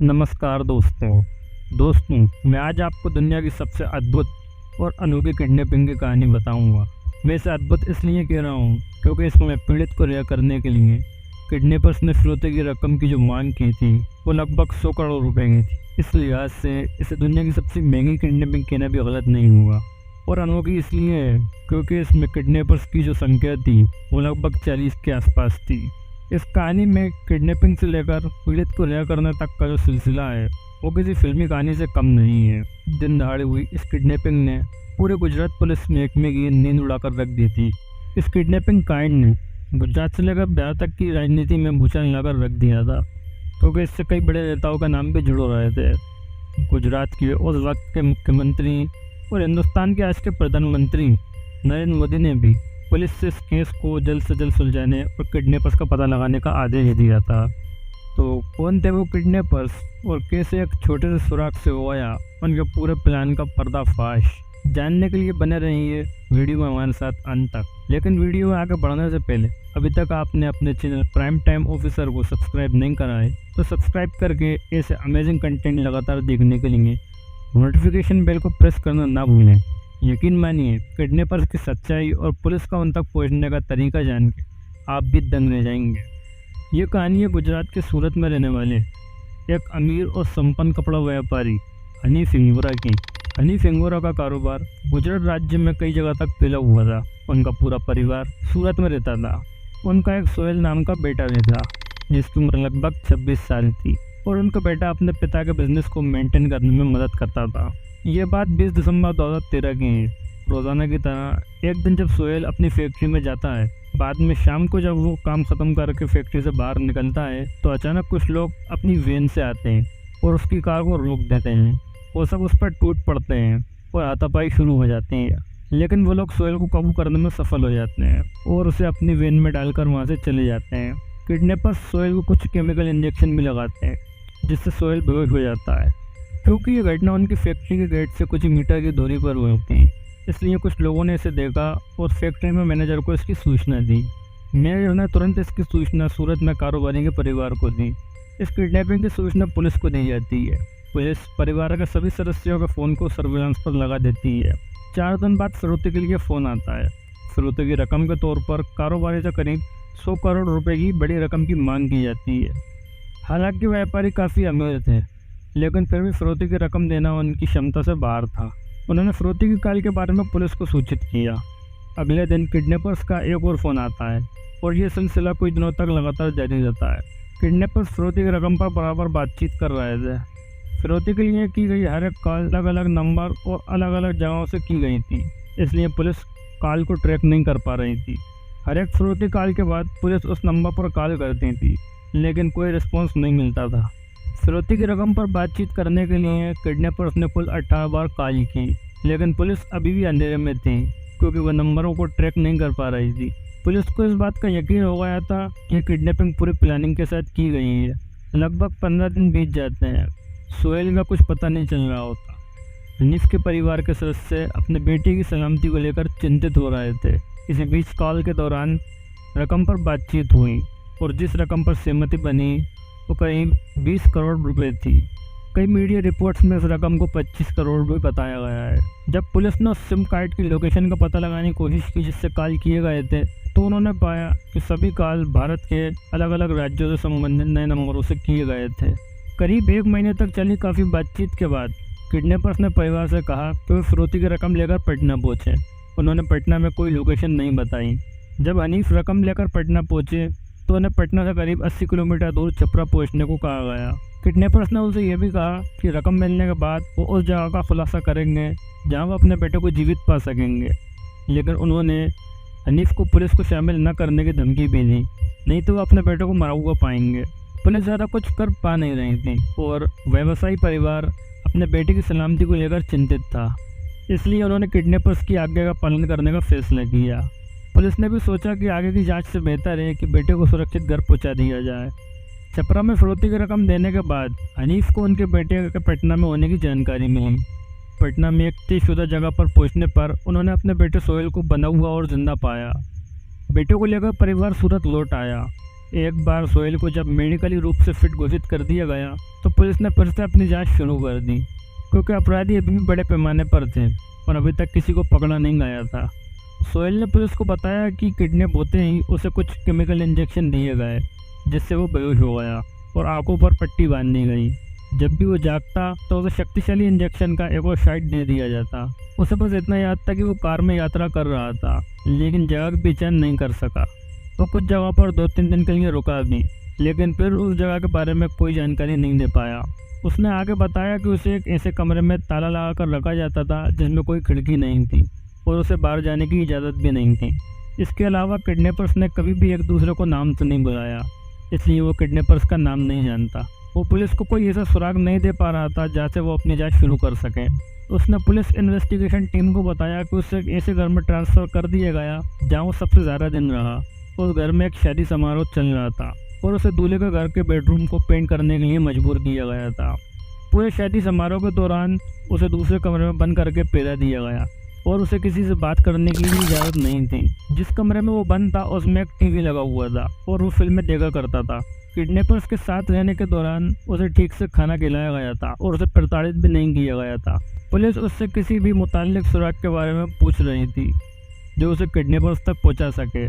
नमस्कार दोस्तों, मैं आज आपको दुनिया की सबसे अद्भुत और अनोखी किडनैपिंग की कहानी बताऊंगा। मैं इसे अद्भुत इसलिए कह रहा हूं क्योंकि इसमें पीड़ित को रिहा करने के लिए किडनैपर्स ने फिरौती की रकम की जो मांग की थी वो लगभग 100 करोड़ रुपए की थी। इस लिहाज से इसे दुनिया की सबसे महंगी किडनैपिंग कहना भी गलत नहीं हुआ। और अनोखी इसलिए है क्योंकि इसमें किडनैपर्स की जो संख्या थी वो लगभग 40 के आसपास थी। इस कहानी में किडनैपिंग से लेकर पीड़ित को रिहा करने तक का जो सिलसिला है वो किसी फिल्मी कहानी से कम नहीं है। दिन दहाड़े हुई इस किडनैपिंग ने पूरे गुजरात पुलिस महकमे की नींद उड़ाकर रख दी थी। इस किडनैपिंग कांड ने गुजरात से लेकर बिहार तक की राजनीति में भूचाल लाकर रख दिया था, क्योंकि इससे कई बड़े नेताओं का नाम भी जुड़ रहे थे। गुजरात के उस वक्त के मुख्यमंत्री और हिंदुस्तान के आज के प्रधानमंत्री नरेंद्र मोदी ने भी पुलिस से इस केस को जल्द से जल्द सुलझाने और किडनैपर्स का पता लगाने का आदेश दिया था। तो कौन थे वो किडनैपर्स और कैसे एक छोटे से सुराग से हुआ उनके पूरे प्लान का पर्दाफाश, जानने के लिए बने रहिए वीडियो में हमारे साथ अंत तक। लेकिन वीडियो में आगे बढ़ने से पहले अभी तक आपने अपने चैनल प्राइम टाइम ऑफिसर को सब्सक्राइब नहीं करा है तो सब्सक्राइब करके ऐसे अमेजिंग कंटेंट लगातार देखने के लिए नोटिफिकेशन बेल को प्रेस करना ना भूलें। यकीन मानिए, किडनैपर्स की सच्चाई और पुलिस का उन तक पहुंचने का तरीका जान के आप भी दंग रह जाएंगे। ये कहानी है गुजरात के सूरत में रहने वाले एक अमीर और संपन्न कपड़ा व्यापारी हनीफ हिंगोरा की। हनीफ हिंगोरा का कारोबार गुजरात राज्य में कई जगह तक फैला हुआ था। उनका पूरा परिवार सूरत में रहता था। उनका एक सोहेल नाम का बेटा भी था जिसकी उम्र लगभग 26 साल थी, और उनका बेटा अपने पिता के बिजनेस को मेंटेन करने में मदद करता था। ये बात 20 दिसंबर 2013 की है। रोज़ाना की तरह एक दिन जब सोहेल अपनी फैक्ट्री में जाता है, बाद में शाम को जब वो काम ख़त्म करके फैक्ट्री से बाहर निकलता है तो अचानक कुछ लोग अपनी वैन से आते हैं और उसकी कार को रोक देते हैं। वो सब उस पर टूट पड़ते हैं और हाथापाई शुरू हो जाती है, लेकिन वो लोग सोहेल को काबू करने में सफल हो जाते हैं और उसे अपनी वैन में डालकर वहाँ से चले जाते हैं। किडनैपर्स सोहेल को कुछ केमिकल इंजेक्शन भी लगाते हैं जिससे सोहेल बेहोश हो जाता है। क्योंकि ये घटना उनकी फैक्ट्री के गेट से कुछ ही मीटर की दूरी पर हुई थी, इसलिए कुछ लोगों ने इसे देखा और फैक्ट्री में मैनेजर को इसकी सूचना दी। मैनेजर ने तुरंत इसकी सूचना सूरत में कारोबारी के परिवार को दी। इस किडनैपिंग की सूचना पुलिस को दी जाती है। पुलिस परिवार के सभी सदस्यों के फ़ोन को सर्विलांस पर लगा देती है। 4 दिन बाद फिरौती के लिए फ़ोन आता है। फिरौती की रकम के तौर पर कारोबारी से करीब 100 करोड़ रुपए की बड़ी रकम की मांग की जाती है। हालांकि व्यापारी काफ़ी अमीर थे, लेकिन फिर भी फिरौती की रकम देना उनकी क्षमता से बाहर था। उन्होंने फिरौती की काल के बारे में पुलिस को सूचित किया। अगले दिन किडनैपर्स का एक और फ़ोन आता है और ये सिलसिला कुछ दिनों तक लगातार जारी रहता है। किडनैपर्स फिरौती की रकम पर बराबर बातचीत कर रहे थे। फिरौती के लिए की गई हर एक कॉल अलग अलग नंबर और अलग अलग जगहों से की गई थी, इसलिए पुलिस कॉल को ट्रैक नहीं कर पा रही थी। हर एक फिरौती कॉल के बाद पुलिस उस नंबर पर कॉल करती थी, लेकिन कोई रिस्पॉन्स नहीं मिलता था। फिरौती की रकम पर बातचीत करने के लिए किडनैपर्स ने कुल 18 बार कॉल की, लेकिन पुलिस अभी भी अंधेरे में थी क्योंकि वह नंबरों को ट्रैक नहीं कर पा रही थी। पुलिस को इस बात का यकीन हो गया था कि किडनैपिंग पूरी प्लानिंग के साथ की गई है। लगभग 15 दिन बीत जाते हैं। सोहेल का कुछ पता नहीं चल रहा होता। हनीफ के परिवार के सदस्य अपने बेटे की सलामती को लेकर चिंतित हो रहे थे। इसी बीच कॉल के दौरान रकम पर बातचीत हुई और जिस रकम पर सहमति बनी वो करीब 20 करोड़ रुपए थी। कई मीडिया रिपोर्ट्स में इस रकम को 25 करोड़ रुपए बताया गया है। जब पुलिस ने उस सिम कार्ड की लोकेशन का पता लगाने की कोशिश की जिससे कॉल किए गए थे, तो उन्होंने पाया कि सभी कॉल भारत के अलग अलग राज्यों से संबंधित नए नंबरों से किए गए थे। करीब 1 महीने तक चली काफ़ी बातचीत के बाद किडनैपर्स ने परिवार से कहा कि वे फिरौती की रकम लेकर पटना पहुँचे। उन्होंने पटना में कोई लोकेशन नहीं बताई। जब हनीफ रकम लेकर पटना पहुँचे तो उन्हें पटना से करीब 80 किलोमीटर दूर छपरा पहुंचने को कहा गया। किडनैपर्स ने उसे यह भी कहा कि रकम मिलने के बाद वो उस जगह का खुलासा करेंगे जहां वो अपने बेटे को जीवित पा सकेंगे, लेकिन उन्होंने हनीफ को पुलिस को शामिल न करने की धमकी भी दी, नहीं तो वो अपने बेटे को मरा हुआ पाएंगे। पुलिस ज़्यादा कुछ कर पा नहीं रही थी और व्यवसायी परिवार अपने बेटे की सलामती को लेकर चिंतित था, इसलिए उन्होंने किडनैपर्स की आज्ञा का पालन करने का फैसला किया। पुलिस ने भी सोचा कि आगे की जांच से बेहतर है कि बेटे को सुरक्षित घर पहुंचा दिया जाए। छपरा में फिरौती की रकम देने के बाद हनीफ को उनके बेटे के पटना में होने की जानकारी मिली। पटना में एक तयशुदा जगह पर पहुंचने पर उन्होंने अपने बेटे सोहेल को बंधा हुआ और जिंदा पाया। बेटे को लेकर परिवार सूरत लौट आया। एक बार सोहेल को जब मेडिकली रूप से फिट घोषित कर दिया गया तो पुलिस ने फिर से अपनी जांच शुरू कर दी, क्योंकि अपराधी अभी भी बड़े पैमाने पर थे और अभी तक किसी को पकड़ा नहीं गया था। सोहेल ने पुलिस को बताया कि किडनैप होते ही उसे कुछ केमिकल इंजेक्शन दिए गए, जिससे वो बेहोश हो गया और आंखों पर पट्टी बांध दी गई। जब भी वो जागता तो उसे शक्तिशाली इंजेक्शन का एक और शाइट दे दिया जाता। उसे बस इतना याद था कि वो कार में यात्रा कर रहा था, लेकिन जगह भी चयन नहीं कर सका। वो कुछ जगह पर 2-3 दिन के लिए रुका भी, लेकिन फिर उस जगह के बारे में कोई जानकारी नहीं दे पाया। उसने आगे बताया कि उसे एक ऐसे कमरे में ताला लगा कर रखा जाता था जिसमें कोई खिड़की नहीं थी और उसे बाहर जाने की इजाज़त भी नहीं थी। इसके अलावा किडनैपर्स ने कभी भी एक दूसरे को नाम से नहीं बुलाया, इसलिए वो किडनैपर्स का नाम नहीं जानता। वो पुलिस को कोई ऐसा सुराग नहीं दे पा रहा था जहाँ से वो अपनी जांच शुरू कर सके। उसने पुलिस इन्वेस्टिगेशन टीम को बताया कि उसे ऐसे घर में ट्रांसफ़र कर दिया गया जहाँ वो सबसे ज़्यादा दिन रहा। उस घर में एक शादी समारोह चल रहा था और उसे दूल्हे के घर के बेडरूम को पेंट करने के लिए मजबूर किया गया था। पूरे शादी समारोह के दौरान उसे दूसरे कमरे में बंद करके पैदा दिया गया और उसे किसी से बात करने की भी इजाज़त नहीं थी। जिस कमरे में वो बंद था उसमें एक टीवी लगा हुआ था और वो फिल्में देखा करता था। किडनैपर्स के साथ रहने के दौरान उसे ठीक से खाना खिलाया गया था और उसे प्रताड़ित भी नहीं किया गया था। पुलिस उससे किसी भी मुताल्लिक सुराग के बारे में पूछ रही थी जो उसे किडनैपर्स तक पहुंचा सके।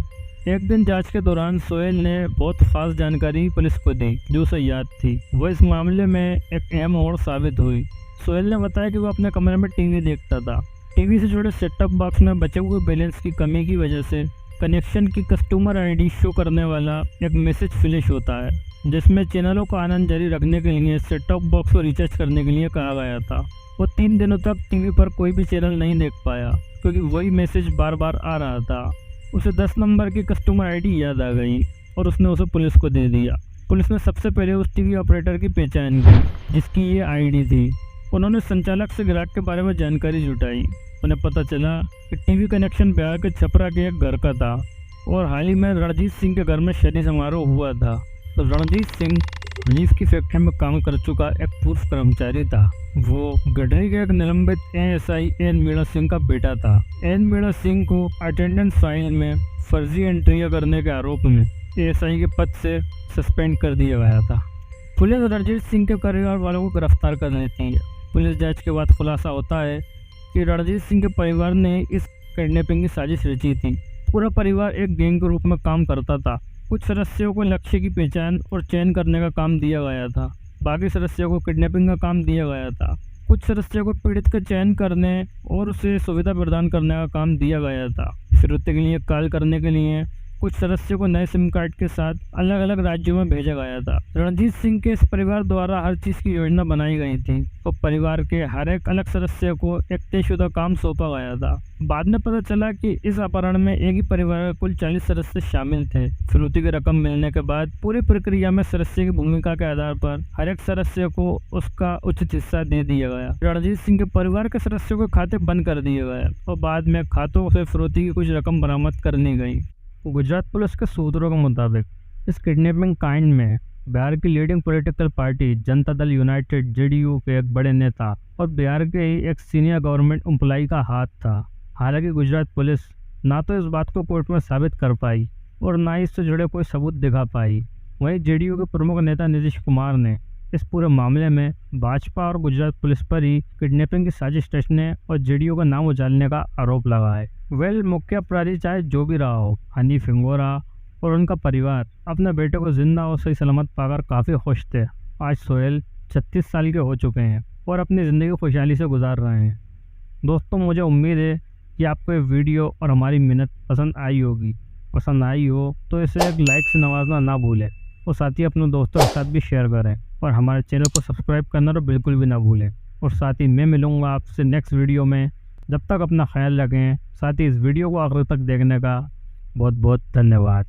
एक दिन जांच के दौरान सोहेल ने बहुत खास जानकारी पुलिस को दी जो उसे याद थी। वो इस मामले में एक अहम और साबित हुई। सोहेल ने बताया कि वो अपने कमरे में टीवी देखता था। टीवी से जुड़े सेटअप बॉक्स में बचे हुए बैलेंस की कमी की वजह से कनेक्शन की कस्टमर आईडी शो करने वाला एक मैसेज फ्लैश होता है, जिसमें चैनलों का आनंद जारी रखने के लिए सेटअप बॉक्स को रिचार्ज करने के लिए कहा गया था। वो 3 दिनों तक टीवी पर कोई भी चैनल नहीं देख पाया क्योंकि वही मैसेज बार बार आ रहा था। उसे 10 नंबर की कस्टमर आईडी याद आ गई और उसने उसे पुलिस को दे दिया। पुलिस ने सबसे पहले उस टीवी ऑपरेटर की पहचान की जिसकी ये आईडी थी। उन्होंने संचालक से ग्राहक के बारे में जानकारी जुटाई। उन्हें पता चला कि टीवी कनेक्शन बिहार के छपरा के एक घर का था और हाल ही में रणजीत सिंह के घर में शादी समारोह हुआ था। तो रणजीत सिंह लीफ की फैक्ट्री में काम कर चुका एक पूर्व कर्मचारी था। वो गढ़ई के एक निलंबित एएसआई एन मीणा सिंह का बेटा था। एन मीणा सिंह को अटेंडेंस फाइल में फर्जी एंट्रियां करने के आरोप में एएसआई के पद से सस्पेंड कर दिया गया था। पुलिस रणजीत सिंह के परिवार वालों को गिरफ्तार कर लेती है। पुलिस जांच के बाद खुलासा होता है कि रणजीत सिंह के परिवार ने इस किडनैपिंग की साजिश रची थी। पूरा परिवार एक गैंग के रूप में काम करता था। कुछ सदस्यों को लक्ष्य की पहचान और चयन करने का काम दिया गया था, बाकी सदस्यों को किडनैपिंग का काम दिया गया था। कुछ सदस्यों को पीड़ित का चयन करने और उसे सुविधा प्रदान करने का काम दिया गया था। फिरौती के लिए कॉल करने के लिए कुछ सदस्यों को नए सिम कार्ड के साथ अलग अलग राज्यों में भेजा गया था। रणजीत सिंह के इस परिवार द्वारा हर चीज़ की योजना बनाई गई थी और परिवार के हर एक अलग सदस्य को एक तयशुदा काम सौंपा गया था। बाद में पता चला कि इस अपहरण में एक ही परिवार के कुल 40 सदस्य शामिल थे। फिरौती की रकम मिलने के बाद पूरी प्रक्रिया में सदस्य की भूमिका के आधार पर हर एक सदस्य को उसका उचित हिस्सा दे दिया गया। रणजीत सिंह के परिवार के सदस्यों के खाते बंद कर दिए गए और बाद में खातों से फिरौती की कुछ रकम बरामद कर ली गई। गुजरात पुलिस के सूत्रों के मुताबिक इस किडनैपिंग कांड में बिहार की leading political party Janata Dal United JDU के एक बड़े नेता और बिहार के ही एक सीनियर गवर्नमेंट एम्प्लॉई का हाथ था। हालांकि गुजरात पुलिस ना तो इस बात को कोर्ट में साबित कर पाई और ना ही इससे जुड़े कोई सबूत दिखा पाई। वहीं जेडीयू के प्रमुख नेता नीतीश कुमार ने इस पूरे मामले में भाजपा और गुजरात पुलिस पर ही किडनैपिंग की साजिश रचने और जेडीयू का नाम उजालने का आरोप लगाया है। मुख्य अपराधी चाहे जो भी रहा हो, हनी फिंगोरा और उनका परिवार अपने बेटे को जिंदा और सही सलामत पाकर काफ़ी खुश थे। आज सोहेल 36 साल के हो चुके हैं और अपनी ज़िंदगी खुशहाली से गुजार रहे हैं। दोस्तों, मुझे उम्मीद है कि आपको ये वीडियो और हमारी मेहनत पसंद आई होगी। पसंद आई हो तो इसे एक लाइक से नवाजना ना भूलें और साथ ही अपने दोस्तों के साथ भी शेयर करें और हमारे चैनल को सब्सक्राइब करना तो बिल्कुल भी ना भूलें। और साथ ही मैं मिलूँगा आपसे नेक्स्ट वीडियो में। जब तक अपना ख्याल रखें। साथ ही इस वीडियो को आखिर तक देखने का बहुत बहुत धन्यवाद।